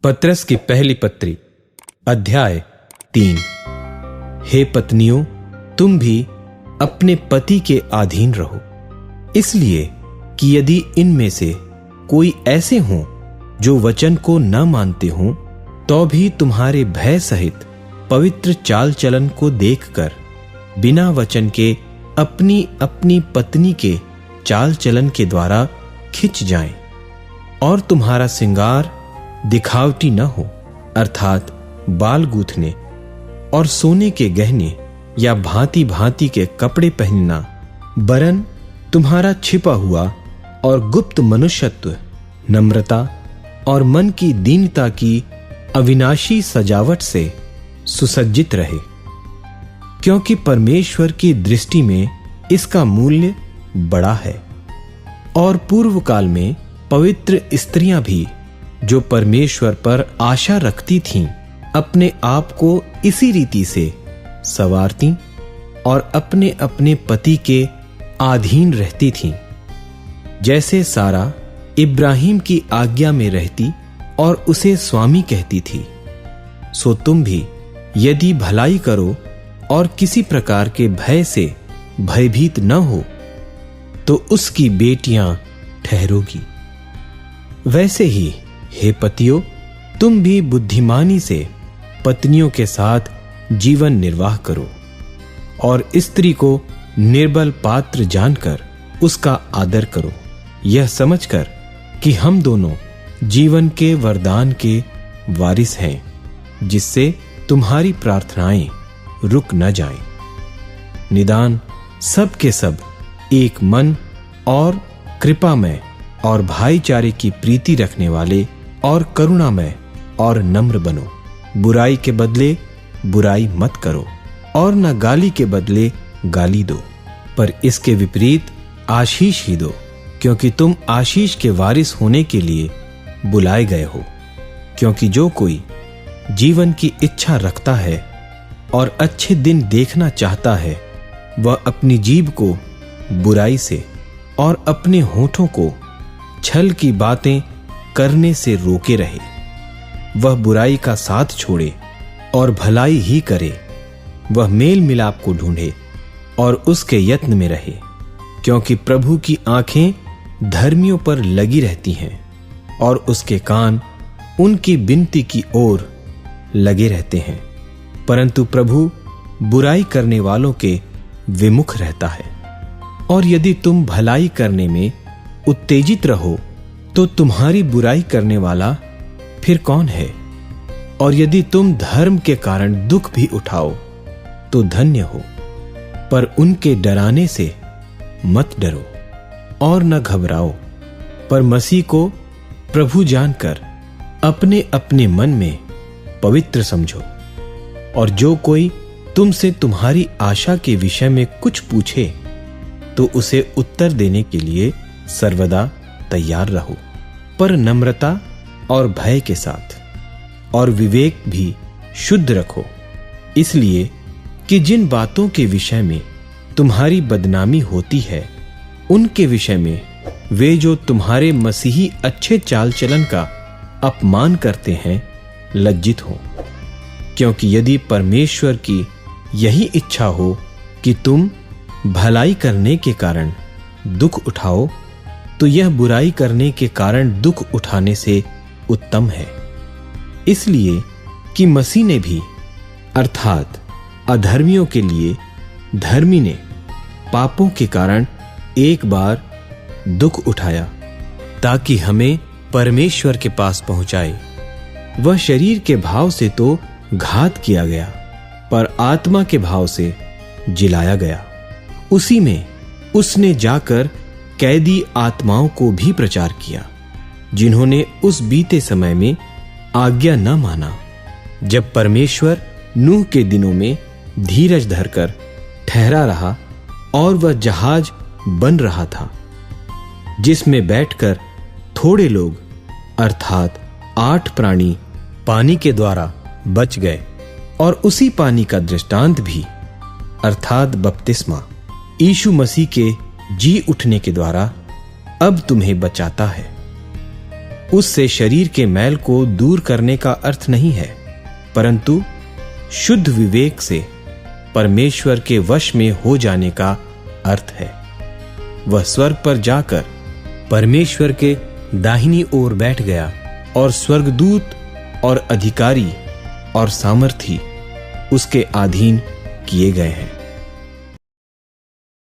पत्रस की पहली पत्री अध्याय 3। हे पत्नियों, तुम भी अपने पति के अधीन रहो, इसलिए कि यदि इनमें से कोई ऐसे हों जो वचन को न मानते हों, तो भी तुम्हारे भय सहित पवित्र चाल चलन को देखकर बिना वचन के अपनी अपनी पत्नी के चाल चलन के द्वारा खिंच जाएं, और तुम्हारा श्रृंगार दिखावटी न हो, अर्थात बाल गूंथने और सोने के गहने या भांति भांति के कपड़े पहनना, वरन तुम्हारा छिपा हुआ और गुप्त मनुष्यत्व नम्रता और मन की दीनता की अविनाशी सजावट से सुसज्जित रहे, क्योंकि परमेश्वर की दृष्टि में इसका मूल्य बड़ा है। और पूर्व काल में पवित्र स्त्रियां भी जो परमेश्वर पर आशा रखती थीं, अपने आप को इसी रीति से संवारती और अपने अपने पति के अधीन रहती थीं, जैसे सारा इब्राहिम की आज्ञा में रहती और उसे स्वामी कहती थी। सो तुम भी यदि भलाई करो और किसी प्रकार के भय से भयभीत न हो, तो उसकी बेटियां ठहरोगी। वैसे ही हे पतियों, तुम भी बुद्धिमानी से पत्नियों के साथ जीवन निर्वाह करो, और स्त्री को निर्बल पात्र जानकर उसका आदर करो, यह समझकर कि हम दोनों जीवन के वरदान के वारिस हैं, जिससे तुम्हारी प्रार्थनाएं रुक न जाएं। निदान सब के सब एक मन और कृपामय और भाईचारे की प्रीति रखने वाले और करुणामय और नम्र बनो। बुराई के बदले बुराई मत करो, और न गाली के बदले गाली दो, पर इसके विपरीत आशीष ही दो, क्योंकि तुम आशीष के वारिस होने के लिए बुलाए गए हो। क्योंकि जो कोई जीवन की इच्छा रखता है और अच्छे दिन देखना चाहता है, वह अपनी जीभ को बुराई से और अपने होठों को छल की बातें करने से रोके रहे। वह बुराई का साथ छोड़े और भलाई ही करे। वह मेल मिलाप को ढूंढे और उसके यत्न में रहे, क्योंकि प्रभु की आंखें धर्मियों पर लगी रहती हैं और उसके कान उनकी विनती की ओर लगे रहते हैं। परंतु प्रभु बुराई करने वालों के विमुख रहता है। और यदि तुम भलाई करने में उत्तेजित रहो, तो तुम्हारी बुराई करने वाला फिर कौन है? और यदि तुम धर्म के कारण दुख भी उठाओ, तो धन्य हो। पर उनके डराने से मत डरो और न घबराओ, पर मसीह को प्रभु जानकर अपने अपने मन में पवित्र समझो। और जो कोई तुमसे तुम्हारी आशा के विषय में कुछ पूछे, तो उसे उत्तर देने के लिए सर्वदा तैयार रहो, पर नम्रता और भय के साथ, और विवेक भी शुद्ध रखो, इसलिए कि जिन बातों के विषय में तुम्हारी बदनामी होती है, उनके विषय में वे जो तुम्हारे मसीही अच्छे चाल चलन का अपमान करते हैं लज्जित हो। क्योंकि यदि परमेश्वर की यही इच्छा हो कि तुम भलाई करने के कारण दुख उठाओ, तो यह बुराई करने के कारण दुख उठाने से उत्तम है। इसलिए कि मसीह ने भी, अर्थात अधर्मियों के लिए धर्मी ने, पापों के कारण एक बार दुख उठाया, ताकि हमें परमेश्वर के पास पहुंचाए। वह शरीर के भाव से तो घात किया गया, पर आत्मा के भाव से जिलाया गया। उसी में उसने जाकर कैदी आत्माओं को भी प्रचार किया, जिन्होंने उस बीते समय में आज्ञा न माना, जब परमेश्वर नूह के दिनों में धीरज धरकर ठहरा रहा, और वह जहाज बन रहा था, जिसमें बैठकर थोड़े लोग, अर्थात 8 प्राणी पानी के द्वारा बच गए। और उसी पानी का दृष्टांत भी, अर्थात बपतिस्मा, यीशु मसीह के जी उठने के द्वारा अब तुम्हें बचाता है। उससे शरीर के मैल को दूर करने का अर्थ नहीं है, परंतु शुद्ध विवेक से परमेश्वर के वश में हो जाने का अर्थ है। वह स्वर्ग पर जाकर परमेश्वर के दाहिनी ओर बैठ गया और स्वर्गदूत और अधिकारी और सामर्थी उसके अधीन किए गए हैं।